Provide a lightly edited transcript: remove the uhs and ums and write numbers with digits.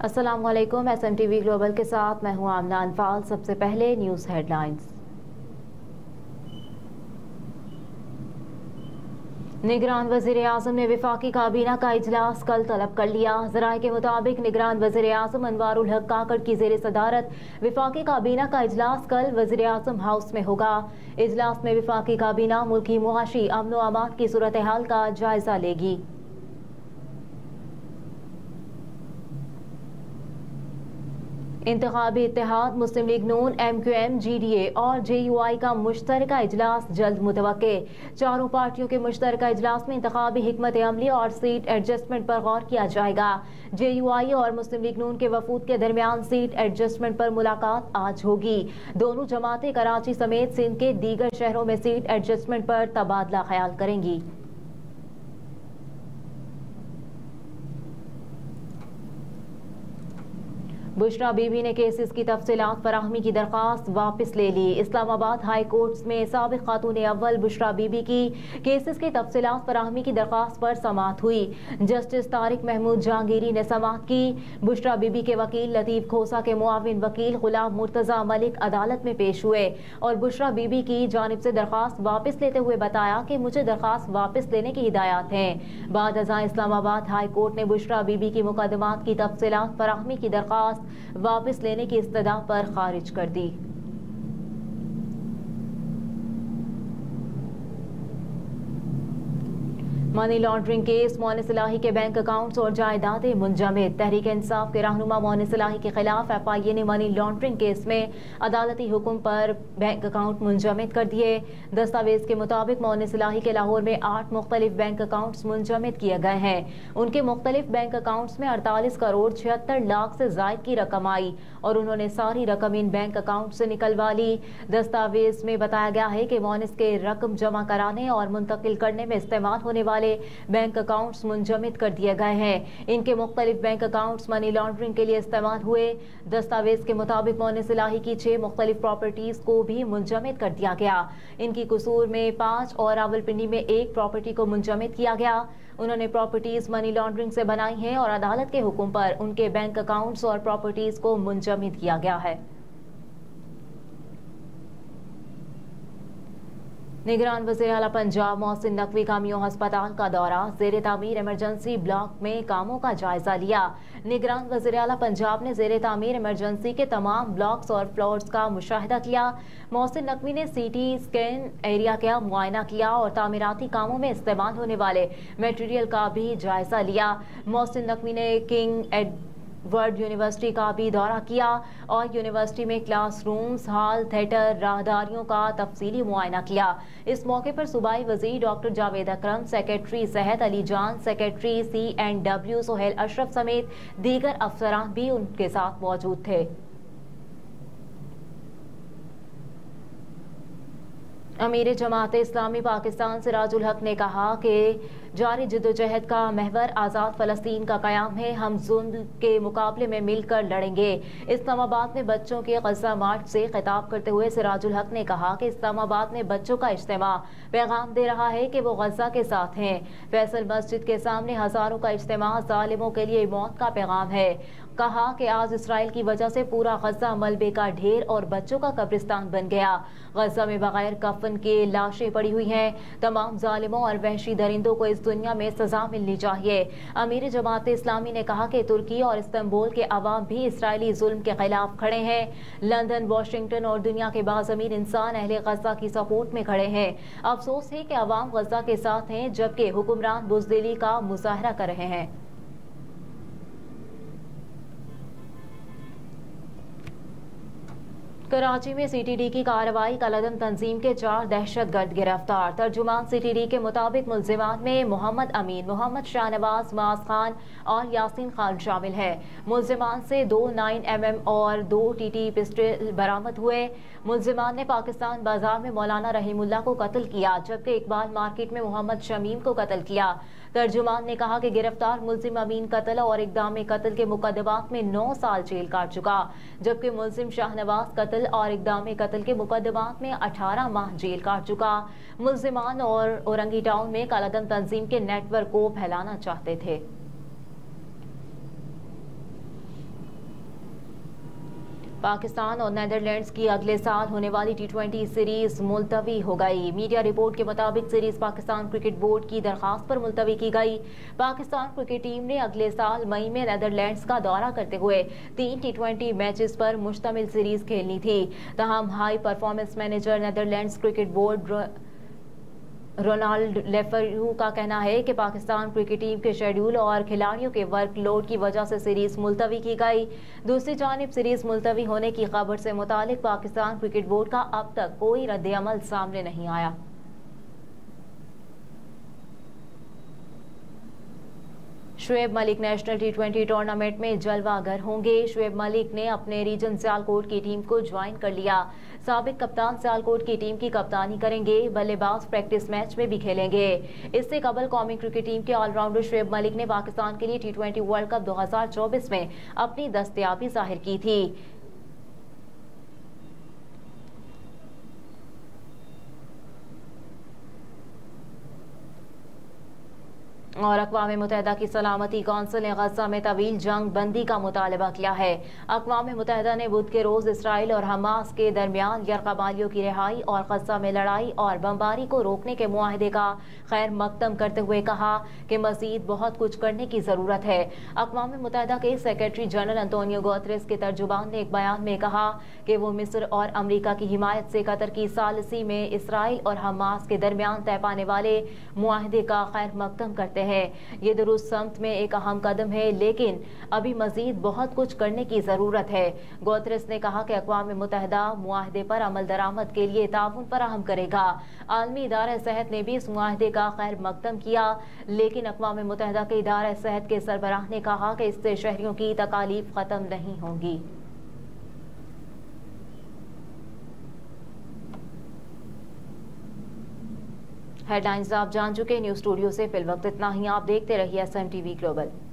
अस्सलाम वालेकुम। SMTV global के साथ मैं हूं आमना अनफाल। सबसे पहले न्यूज़ हेडलाइंस। निगरान वज़ीर आज़म ने वफाकी काबीना का इजलास कल तलब कर लिया। ज़राए के मुताबिक निगरान वज़ीर आज़म अनवारुल हक काकड़ की ज़ेर सदारत वफाकी काबीना का इजलास कल वज़ीर आज़म हाउस में होगा। इजलास में वफाकी काबीना मुल्की मुआशी अमन व अमान की सूरत हाल का जायजा लेगी। इंतखाबी इत्तेहाद मुस्लिम लीग नून, MQM, GDA और JUI का मुश्तरका इजलास जल्द मुतवक्के। चारों पार्टियों के मुश्तरका इजलास में इंतखाबी हिकमत अमली और सीट एडजस्टमेंट पर गौर किया जाएगा। JUI और मुस्लिम लीग नून के वफूद के दरमियान सीट एडजस्टमेंट पर मुलाकात आज होगी। दोनों जमातें कराची समेत सिंध के दीगर शहरों में सीट एडजस्टमेंट पर तबादला ख्याल करेंगी। बुशरा बीबी ने केसेस की तफसीलात फराहमी की दरख्वास्त वापस ले ली। इस्लामाबाद हाई कोर्ट में साबिक खातून अव्वल बुशरा बीबी की केसेस की तफसीलात फराहमी की दरख्वास्त पर समाअत हुई। जस्टिस तारिक महमूद जहांगीरी ने समाअत की। बुशरा बीबी के वकील लतीफ खोसा के मुआविन वकील गुलाम मुर्तजा मलिक अदालत में पेश हुए और बुशरा बीबी की जानिब से दरख्वास्त वापस लेते हुए बताया कि मुझे दरख्वास्त वापस लेने की हिदायत हैं। बाद अज़ां इस्लामाबाद हाई कोर्ट ने बुशरा बीबी की मुकदमात की तफसीलात फराहमी की दरख्वास्त वापस लेने की इस्तदा पर खारिज कर दी। मनी लॉन्ड्रिंग केस, मोइन सलाही के बैंक अकाउंट्स और जायदादें मुंजमद। तहरीक इंसाफ के रहनुमा मोइन सलाही के खिलाफ FIA ने मनी लॉन्ड्रिंग केस में अदालती हुक्म पर बैंक अकाउंट मुंजमद कर दिए। दस्तावेज के मुताबिक मोइन सलाही के लाहौर में 8 मुख्तलिफ बैंक अकाउंट्स मुंजमद किए गए हैं। उनके मुख्तलिफ बैंक अकाउंट्स में 48 करोड़ 76 लाख से जायद की रकम आई और उन्होंने सारी रकम इन बैंक अकाउंट से निकलवा ली। दस्तावेज में बताया गया है कि मोइनिस के रकम जमा कराने और मुंतकिल करने में इस्तेमाल होने वाले बैंक अकाउंट्स मुंजमद कर दिए गए हैं। इनके मुख्तलिफ बैंक अकाउंट्स मनी लॉन्ड्रिंग के लिए इस्तेमाल हुए। दस्तावेज के मुताबिक मोइन सलाही की 6 मुख्तलिफ प्रॉपर्टीज को भी मुंजमद कर दिया गया। इनकी कसूर में 5 और रावलपिंडी में 1 प्रॉपर्टी को मुंजमद किया गया। उन्होंने प्रॉपर्टीज मनी लॉन्ड्रिंग से बनाई हैं और अदालत के हुक्म पर उनके बैंक अकाउंट्स और प्रॉपर्टीज को मुंजमद किया गया है। निगरान वज़ीर आला पंजाब मोहसिन नकवी का मियां अस्पताल का दौरा, ज़ेर तामीर इमरजेंसी ब्लॉक में कामों का जायजा लिया। निगरान वज़ीर आला पंजाब ने ज़ेर तामीर इमरजेंसी के तमाम ब्लॉक्स और फ्लोर्स का मुशाहिदा किया। मोहसिन नकवी ने CT स्कैन एरिया का मुआयना किया और तामीराती कामों में इस्तेमाल होने वाले मटेरियल का भी जायजा लिया। मोहसिन नकवी ने किंग वर्ल्ड यूनिवर्सिटी का भी दौरा किया और यूनिवर्सिटी में क्लासरूम्स, हॉल, थिएटर, राहदारियों का तफसीली मुआयना किया। इस मौके पर सूबाई वज़ीर डॉक्टर जावेद अकरम, सेक्रेटरी सेहत अली जान, सेक्रेटरी C&W सोहेल अशरफ समेत दीगर अफसरान भी उनके साथ मौजूद थे। अमीर जमात इस्लामी पाकिस्तान सिराजुल हक ने कहा कि जारी जद्दोजहद का महवर आज़ाद फ़लस्तीन का क़याम है। हम जुल्म के मुकाबले में मिलकर लड़ेंगे। इस्लामाबाद में बच्चों के ग़ज़ा मार्च से खिताब करते हुए सिराजुल हक ने कहा कि इस्लामाबाद में बच्चों का इज्तिमा पैगाम दे रहा है कि वो ग़ज़ा के साथ हैं। फैसल मस्जिद के सामने हज़ारों का इज्तिमा ज़ालिमों के लिए मौत का पैगाम है। कहा कि आज इसराइल की वजह से पूरा ग़ज़ा मलबे का ढेर और बच्चों का कब्रिस्तान बन गया। ग़ज़ा में बगैर कफन के लाशें पड़ी हुई हैं। तमाम ज़ालिमों और वहशी दरिंदों को इस दुनिया में सजा मिलनी चाहिए। अमीर जमात इस्लामी ने कहा कि तुर्की और इस्तांबुल के अवाम भी इसराइली जुल्म के खिलाफ खड़े हैं। लंदन, वाशिंगटन और दुनिया के बाज़मीर इंसान अहले ग़ज़ा की सपोर्ट में खड़े हैं। अफसोस है कि अवाम ग़ज़ा के साथ हैं जबकि हुक्मरान बुज़दिली का मुज़ाहरा कर रहे हैं। कराची में CTD की कार्रवाई, कलअदम तंजीम के 4 दहशतगर्द गिरफ्तार। तर्जुमान CTD के मुताबिक मुल्जिमान में मोहम्मद अमीन, मोहम्मद शाहनवाज, माज खान और यासीन खान शामिल है। मुल्जिमान से 2 9mm और 2 TT पिस्टल बरामद हुए। मुल्जिमान ने पाकिस्तान बाजार में मौलाना रहीमुल्लाह को कत्ल किया जबकि इकबाल मार्केट में मोहम्मद शमीम को कत्ल किया। तर्जुमान ने कहा कि गिरफ्तार मुल्जिम अमीन कत्ल और इक़दाम कत्ल के मुकदमात में 9 साल जेल काट चुका, जबकि मुल्जिम शाहनवाज कत्ल और इक़दाम कत्ल के मुकदमात में 18 माह जेल काट चुका। मुल्जिमान और औरंगी टाउन में कालादम तंजीम के नेटवर्क को फैलाना चाहते थे। پاکستان اور نیدرلینڈز کی اگلے سال ہونے والی T20 سیریز ملتوی ہو گئی۔ میڈیا رپورٹ کے مطابق سیریز پاکستان کرکٹ بورڈ کی درخواست پر ملتوی کی گئی۔ پاکستان کرکٹ ٹیم نے اگلے سال مئی میں نیدرلینڈز کا دورہ کرتے ہوئے 3 T20 میچز پر مشتمل سیریز کھیلنی تھی، تاہم high performance manager Netherlands cricket board Ronald Lefebvre کا کہنا ہے کہ پاکستان کرکٹ ٹیم کے شیڈول اور کھلاڑیوں کے ورک لوڈ کی وجہ سے سیریز ملتوی کی گئی۔ دوسری جانب سیریز ملتوی ہونے کی خبر سے متعلق پاکستان کرکٹ بورڈ کا اب تک کوئی رد عمل سامنے نہیں آیا۔ Shoaib Malik national T20 tournament میں جلوہ گر ہوں گے۔ شعیب ملک نے اپنے ریجن سیالکوٹ کی ٹیم کو جوائن کر لیا۔ سابق کپتان سیالکوٹ کی ٹیم کی کپتانی کریں گے، بلے باز پریکٹس میچ میں بھی کھیلیں گے۔ اس سے قبل قومی کرکٹ ٹیم کے آل راؤنڈر شعیب ملک نے پاکستان کے لیے T20 ورلڈ کپ 2024 میں اپنی دستیابی ظاہر کی تھی۔ اور اقوام متحدہ کی سلامتی کونسل نے غزہ میں طویل جنگ بندی کا مطالبہ کیا ہے۔ اقوام متحدہ نے بدھ کے روز اسرائیل اور حماس کے درمیان یرغمالیوں کی رہائی اور غزہ میں لڑائی اور بمباری کو روکنے کے معاہدے کا خیر مقدم کرتے ہوئے کہا کہ مزید بہت کچھ کرنے کی ضرورت ہے۔ اقوام متحدہ کے سیکریٹری جنرل انطونیو گوتریس کے ترجمان نے ایک بیان میں کہا کہ وہ مصر اور امریکہ کی حمایت سے قطر کی ثالثی میں اسرائیل اور حماس کے درمیان طے پانے والے معاہدے کا خیر مقدم کرتے ہیں۔ یہ درست سمت میں ایک اہم قدم ہے، لیکن ابھی مزید بہت کچھ کرنے کی ضرورت ہے۔ گوتریس نے کہا کہ اقوام متحدہ معاہدے پر عمل درآمد کے لیے تعاون فراہم کرے گا۔ عالمی ادارہ صحت نے بھی اس معاہدے کا خیر مقدم کیا، لیکن اقوام متحدہ کے ادارہ صحت کے سربراہ نے کہا کہ اس سے شہریوں کی تکالیف ختم نہیں ہوں گی۔ ہیڈ لائنز آپ جان چکے، نیوز اسٹوڈیو سے فی الوقت اتنا ہی۔ آپ دیکھتے رہیے SMTV گلوبل۔